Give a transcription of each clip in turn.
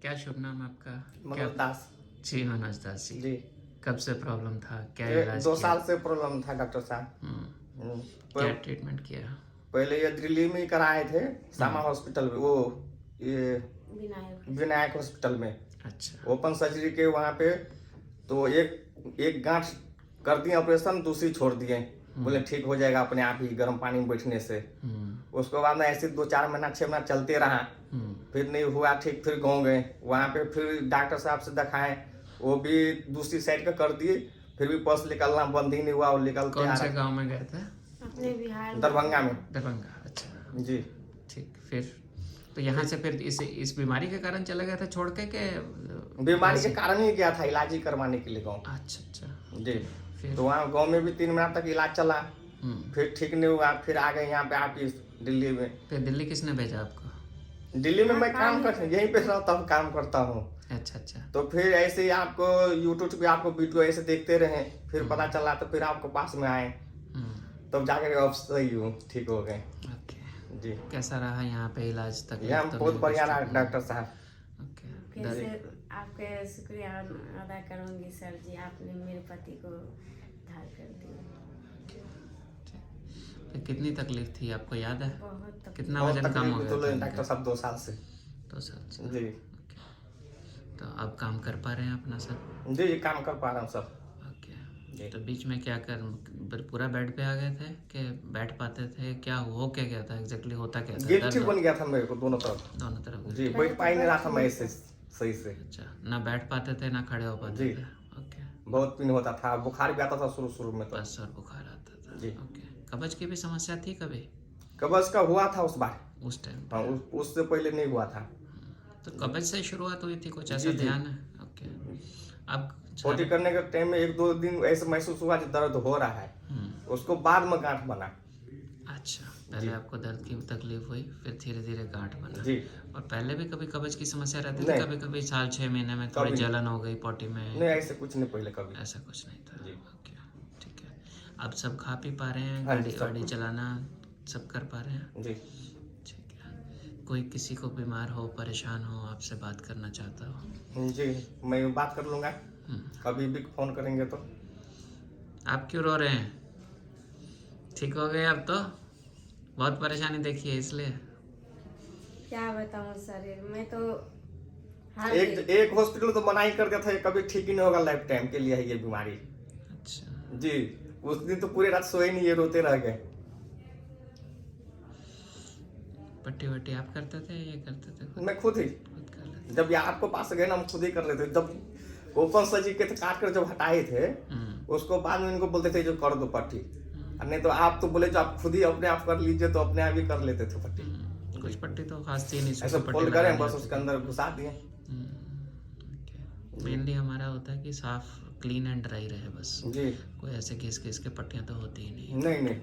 क्या शुभ नाम आपका? मनोज दास जी मनोज दास जी। जी। कब से प्रॉब्लम था, क्या इलाज 2 किया? साल से प्रॉब्लम था डॉक्टर साहब। क्या ट्रीटमेंट किया? पहले ये दिल्ली में ही कराए थे, श्यामा हॉस्पिटल में, वो ये विनायक हॉस्पिटल में अच्छा। ओपन सर्जरी के वहाँ पे। तो एक गांठ कर दिए ऑपरेशन, दूसरी छोड़ दिए। बोले ठीक हो जाएगा अपने आप ही गर्म पानी में बैठने से। उसके बाद में ऐसे 2-4 महीना 6 महीना चलते रहा। फिर नहीं हुआ ठीक, फिर गाँव गए, वहाँ पे फिर डॉक्टर साहब से दिखाए, वो भी दूसरी साइड का कर दिए। फिर भी पस निकलना बंद ही नहीं हुआ, और निकलते कौन से गांव में गए थे? अपने बिहार दरभंगा में। दरभंगा, अच्छा जी। ठीक। फिर तो यहाँ से फिर इस बीमारी के कारण चले गए थे छोड़ के बीमारी के कारण ही गया था, इलाज ही करवाने के लिए गाँव। अच्छा अच्छा जी। फिर तो वहाँ गाँव में भी 3 महीना तक इलाज चला। फिर ठीक नहीं हुआ, फिर आ गए यहाँ पे आपकी दिल्ली में। फिर दिल्ली किसने भेजा आपको? दिल्ली में मैं काम कर यहीं पे रहता हूँ, काम करता हूँ। अच्छा अच्छा। तो फिर ऐसे ही आपको यूट्यूब पे आपको वीडियो ऐसे देखते रहे, फिर पता चला तो फिर आपके पास में आए, तब जाकर अब सही हूँ, ठीक हो गए। ओके जी। कैसा रहा यहाँ पे इलाज तक? यहाँ बहुत बढ़िया रहा डॉक्टर साहब। ओके। कैसे आपके शुक्रिया अदा करूंगी सर जी, आपने मेरे पति को उद्धार कर दिया। तो कितनी तकलीफ थी आपको याद है? बहुत तकलीफ। कितना वजन कम हो गया था? डॉक्टर साहब 2 साल से। 2 साल से। जी। तो अब काम कर पा रहे हैं अपना सब? जी काम कर पा रहा हूँ सब। ओके। तो बीच में क्या पूरा बेड पे आ गए थे कि बैठ पाते थे? क्या क्या था एग्जैक्टली, होता क्या था? गिल्टी बन गया था मेरे को दोनों तरफ। जी, बैठ पा ही नहीं रहा था मैं ऐसे सही से। अच्छा, ना बैठ पाते थे ना खड़े हो पाते थे? ओके। बहुत पीन होता था, बुखार भी आता था शुरू में तो। बस और बुखार आता था। जी। ओके। कब्ज की भी समस्या थी कभी? कब्ज का हुआ था उस बार, उस टाइम? हाँ, उससे पहले नहीं हुआ था। तो कब्ज से शुरुआत हुई थी, कुछ ऐसा ध्यान है? ओके। अब पोटी करने के टाइम में 1-2 दिन ऐसे महसूस हुआ कि दर्द हो रहा है, उसको बाद में गांठ बना। अच्छा, पहले आपको दर्द की तकलीफ हुई, फिर धीरे धीरे गांठ बना। जी। और पहले भी कभी कब्ज की समस्या रहती थी? कभी कभी साल 6 महीने में थोड़ी जलन हो गई पोटी में? नहीं, ऐसे कुछ नहीं पहले कभी। ऐसा कुछ नहीं था? जी। ओके ठीक है। अब सब खा पी पा रहे हैं, गाड़ी चलाना सब कर पा रहे हैं? जी। ठीक है। कोई किसी को बीमार हो, परेशान हो, आपसे बात करना चाहता हो? जी, मैं बात कर लूँगा, कभी भी फ़ोन करेंगे तो। आप क्यों रो रहे हैं? ठीक हो गए अब तो? बहुत परेशानी देखी है इसलिए? क्या बताऊं सर, मैं तो एक हॉस्पिटल तो मना ही कर दिया था, कभी ठीक ही नहीं होगा, लाइफ टाइम के लिए है ये बीमारी। अच्छा जी। उस दिन तो पूरे रात सोए नहीं, ये रोते रह गए। पट्टी वट्टी आप करते थे, ये करते थे? मैं खुद ही, खुद कर लेते? जब ये आपको पास गए ना, हम खुद ही कर लेते। जब ओपन सर्जरी के काट कर जब हटाए थे, उसको बाद में इनको बोलते थे जो कर दो पट्टी, नहीं तो आप तो बोले जो आप खुद ही अपने आप कर लीजिए, तो अपने आप ही कर लेते थे पट्टी। कुछ पट्टी तो खास थी नहीं, ऐसा फोल्ड करें बस, उसके अंदर घुसा दिए। मेनली हमारा होता है कि साफ क्लीन एंड ड्राई रहे बस। जी। कोई ऐसे घिस के पट्टियां तो होती ही नहीं। नहीं,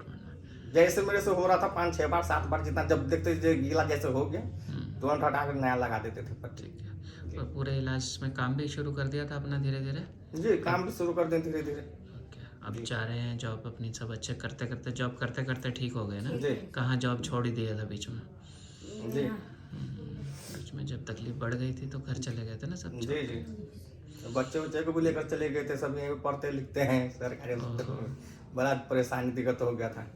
जैसे मेरे से हो रहा था 5-6 बार 7 बार, जितना जब देखते थे गीला जैसे हो गया, तुरंत हटा कर नया लगा देते थे पट्टी। ठीक है। और पूरे इलाज में काम भी शुरू कर दिया था अपना धीरे धीरे? जी, काम भी शुरू कर दें धीरे धीरे। अब चाह रहे हैं जॉब अपनी सब अच्छे करते करते, जॉब करते करते ठीक हो गए ना? जी। कहाँ जॉब छोड़ ही दिया था बीच में? जी। बीच में जब तकलीफ बढ़ गई थी तो घर चले गए थे ना सब? जी जी। बच्चे को भी लेकर चले गए थे, सब यहीं पढ़ते लिखते हैं सरकारी हॉस्पिटल में। बड़ा परेशानी दिक्कत हो गया था,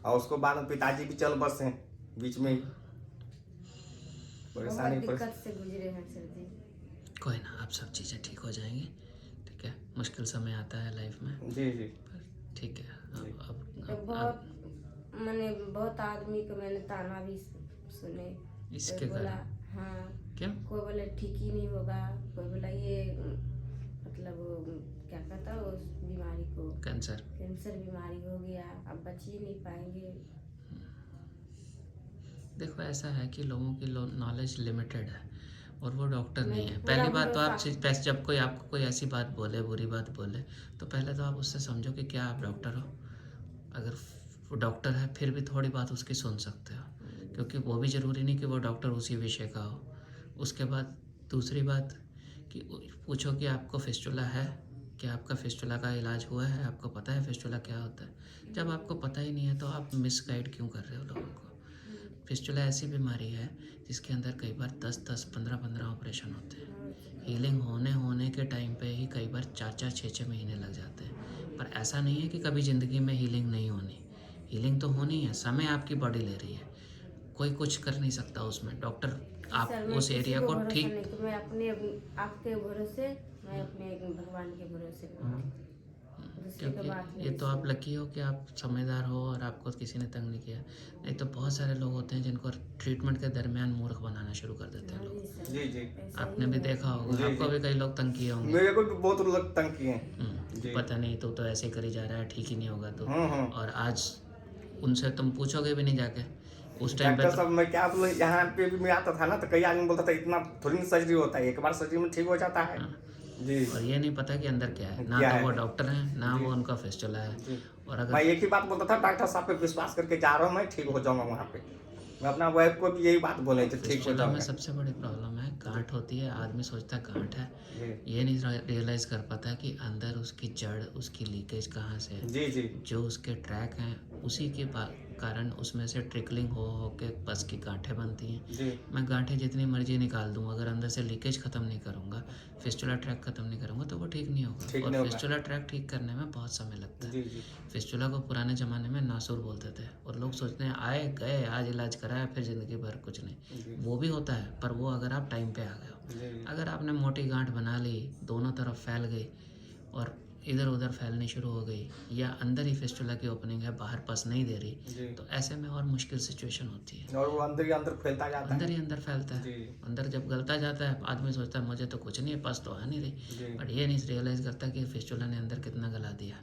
और उसको बाद में पिताजी भी चल बसे बीच में ही। बहुत दिक्कत से गुजरे हैं सर जी। कोई ना, अब सब चीज़ें ठीक हो जाएंगी। ठीक है, मुश्किल समय आता है लाइफ में। जी जी। ठीक है। अब बहुत आदमी को मैंने ताना भी सुने। इसके कारण? हाँ। क्या? कोई बोले ठीक ही नहीं होगा, कोई बोला ये मतलब क्या कहता है उस बीमारी को, कैंसर बीमारी हो गया, अब बच ही नहीं पाएंगे। देखो ऐसा है कि लोगों की नॉलेज लिमिटेड है और वो डॉक्टर नहीं है। पहली बात तो आप जब कोई आपको कोई ऐसी बात बोले, बुरी बात बोले, तो पहले तो आप उससे समझो कि क्या आप डॉक्टर हो। अगर वो डॉक्टर है फिर भी थोड़ी बात उसकी सुन सकते हो, क्योंकि वो भी ज़रूरी नहीं कि वो डॉक्टर उसी विषय का हो। उसके बाद दूसरी बात कि पूछो कि आपको फिस्टुला है, क्या आपका फिस्टुला का इलाज हुआ है, आपको पता है फिस्टुला क्या होता है? जब आपको पता ही नहीं है तो आप मिसगाइड क्यों कर रहे हो लोगों को? फिस्टुला ऐसी बीमारी है जिसके अंदर कई बार 10-10, 15-15 ऑपरेशन होते हैं। हीलिंग होने के टाइम पे ही कई बार 4-4, 6-6 महीने लग जाते हैं। पर ऐसा नहीं है कि कभी ज़िंदगी में हीलिंग नहीं होनी। हीलिंग तो होनी है, समय आपकी बॉडी ले रही है, कोई कुछ कर नहीं सकता उसमें। डॉक्टर आप सर, मैं उस किसी एरिया को को भरोसा ठीक नहीं कि मैं अपने आपके भरोसे, मैं अपने भगवान के भरोसे दूसरे की बात क्योंकि ये नहीं तो आप लकी हो कि आप समझदार हो और आपको किसी ने तंग नहीं किया। नहीं तो बहुत सारे लोग होते हैं जिनको ट्रीटमेंट के दरमियान मूर्ख बनाना शुरू कर देते हैं लोग। जी सर, जी जी ऐसा आपने ही भी है। देखा होगा, जी, आपको जी। भी कई लोग तंग किए होंगे। मेरे को भी बहुत लोग तंग किए हैं। जी। पता नहीं तू तो ऐसे करी जा रहा है, ठीक ही नहीं होगा तो। हम्म। और आज उनसे तुम पूछोगे भी नहीं जाके उस टाइम पे डॉक्टर तो। साहब, मैं क्या बोलूं, यहाँ पे भी मैं आता था ना तो कई आदमी बोलता था इतना थोड़ी ना सर्जरी होता है, एक बार सर्जरी में ठीक हो जाता है। जी। और ये नहीं पता कि अंदर क्या है, ना क्या तो है? वो डॉक्टर हैं, ना जी। वो उनका फिस्टुला है। जी। और मैं अगर एक ही बात बोलता था, डॉक्टर साहब पे विश्वास करके जा रहा हूँ, मैं ठीक हो जाऊंगा वहाँ पे। मैं अपना वाइफ को भी यही बात बोले थे, ठीक हो फिस्टुला में जाऊंगा। सबसे बड़ी प्रॉब्लम है गांठ होती है। आदमी सोचता है गांठ है, जी ये नहीं रियलाइज़ कर पाता कि अंदर उसकी जड़, उसकी लीकेज कहाँ से है। जी। जी जो उसके ट्रैक हैं उसी के कारण उसमें से ट्रिकलिंग हो के बस की गांठें बनती हैं। जी। मैं गांठें जितनी मर्जी निकाल दूँ, अगर अंदर से लीकेज ख़त्म नहीं करूँगा, फिस्टुला ट्रैक ख़त्म नहीं करूँगा तो वो ठीक नहीं होगा। ठीक और नहीं होगा। फिस्टुला ट्रैक ठीक करने में बहुत समय लगता है। जी जी। फिस्टुला को पुराने ज़माने में नासूर बोलते थे और लोग सोचते हैं आए गए आज इलाज कराया फिर ज़िंदगी भर कुछ नहीं। जी। वो भी होता है, पर वो अगर आप टाइम पे आ गए हो। जी अगर आपने मोटी गांठ बना ली, दोनों तरफ फैल गई और इधर उधर फैलनी शुरू हो गई, या अंदर ही फिस्टुला की ओपनिंग है, बाहर पस नहीं दे रही, जी। तो ऐसे में और मुश्किल सिचुएशन होती है। और वो अंदर ही अंदर फैलता जाता अंदर ही है। अंदर फैलता है। जी। अंदर जब गलता जाता है आदमी सोचता है मुझे तो कुछ नहीं है, पस तो आ नहीं रही। जी। बट ये नहीं रियलाइज़ करता कि फिस्टुला ने अंदर कितना गला दिया।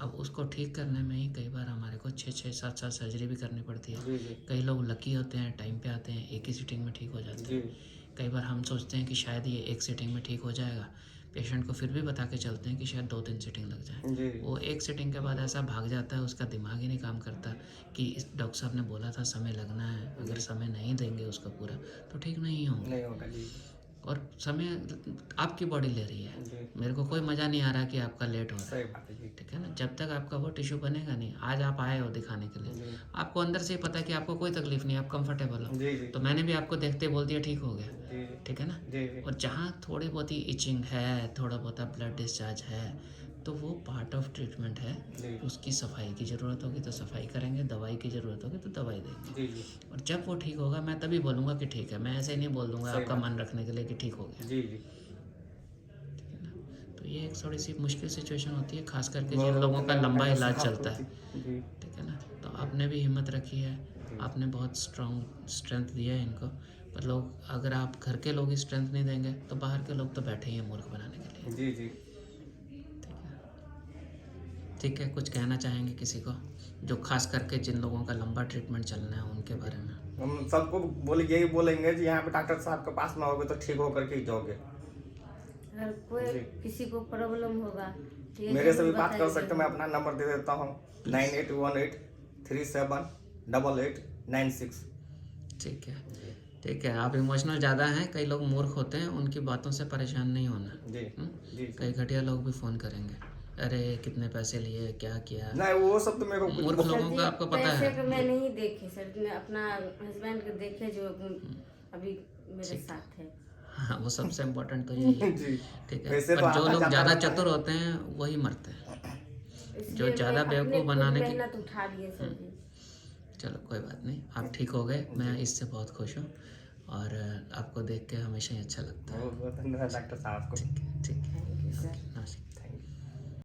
अब उसको ठीक करने में ही कई बार हमारे को 6-6, 7-7 सर्जरी भी करनी पड़ती है। जी जी। कई लोग लकी होते हैं, टाइम पे आते हैं, एक ही सीटिंग में ठीक हो जाते जी। हैं। कई बार हम सोचते हैं कि शायद ये एक सीटिंग में ठीक हो जाएगा, पेशेंट को फिर भी बता के चलते हैं कि शायद 2-3 सीटिंग लग जाए। जी। वो एक सीटिंग के बाद ऐसा भाग जाता है, उसका दिमाग ही नहीं काम करता कि इस डॉक्टर साहब ने बोला था समय लगना है, अगर समय नहीं देंगे उसका पूरा तो ठीक नहीं होंगे। नहीं होगा। जी और समय आपकी बॉडी ले रही है। जी। मेरे को कोई मज़ा नहीं आ रहा कि आपका लेट हो रहा है, सही बात है। जी ठीक है ना। जब तक आपका वो टिश्यू बनेगा नहीं, आज आप आए हो दिखाने के लिए, जी। आपको अंदर से ही पता है कि आपको कोई तकलीफ नहीं है, आप कंफर्टेबल हो। जी जी। तो मैंने भी आपको देखते ही बोल दिया ठीक हो गया, जी ठीक है ना। जी। जी और जहाँ थोड़ी बहुत ही इचिंग है, थोड़ा बहुत ब्लड डिस्चार्ज है, तो वो पार्ट ऑफ ट्रीटमेंट है। जी। उसकी सफाई की ज़रूरत होगी तो सफाई करेंगे, दवाई की ज़रूरत होगी तो दवाई देंगे। जी जी। और जब वो ठीक होगा मैं तभी बोलूँगा कि ठीक है। मैं ऐसे ही नहीं बोल दूँगा सही आपका बात। मन रखने के लिए कि ठीक हो गया, जी जी। ठीक है ना। तो ये एक थोड़ी सी मुश्किल सिचुएशन होती है, खास करके जिन लोगों का लंबा इलाज चलता है, जी। ठीक है ना। तो आपने भी हिम्मत रखी है, आपने बहुत स्ट्रेंथ दिया है इनको। पर लोग, अगर आप घर के लोग ही स्ट्रेंथ नहीं देंगे तो बाहर के लोग तो बैठे ही हैं मूर्ख बनाने के लिए, जी जी। ठीक है। ठीक है, कुछ कहना चाहेंगे किसी को, जो खास करके जिन लोगों का लंबा ट्रीटमेंट चलना है उनके बारे में? हम सबको यही बोलेंगे कि यहाँ पे डॉक्टर साहब के पास में आओगे तो ठीक होकर के ही जाओगे। अगर कोई जी। किसी को प्रॉब्लम होगा तो ये मेरे से भी जरूर बात कर बताइए। सकते हैं, मैं अपना नंबर दे देता हूँ 9818378896। ठीक है, ठीक है। आप इमोशनल ज़्यादा हैं, कई लोग मूर्ख होते हैं, उनकी बातों से परेशान नहीं होना। जी जी। कई घटिया लोग भी फ़ोन करेंगे, अरे कितने पैसे लिए, क्या किया। नहीं, वो सब तो मेरे को मूर्ख सर लोगों जी, का आपको पता पैसे है। को मैं नहीं देखी सर, मैं अपना हस्बैंड को देखे जो अभी मेरे साथ है। हाँ, वो सबसे इम्पोर्टेंट तो यही है, जी। ठीक है। वैसे तो पर जो आता लोग जाता ज़्यादा रहता है। चतुर होते हैं वही मरते हैं। इसलिए जो ज़्यादा मैं बेवकूफ़ अपने खुद बनाने की, मेहनत उठा लिए सर जी। चलो कोई बात नहीं, आप ठीक हो गए, मैं इससे बहुत खुश हूँ और आपको देख के हमेशा ही अच्छा लगता है। बहुत बहुत धन्यवाद डॉक्टर साहब को। ठीक है, ठीक है।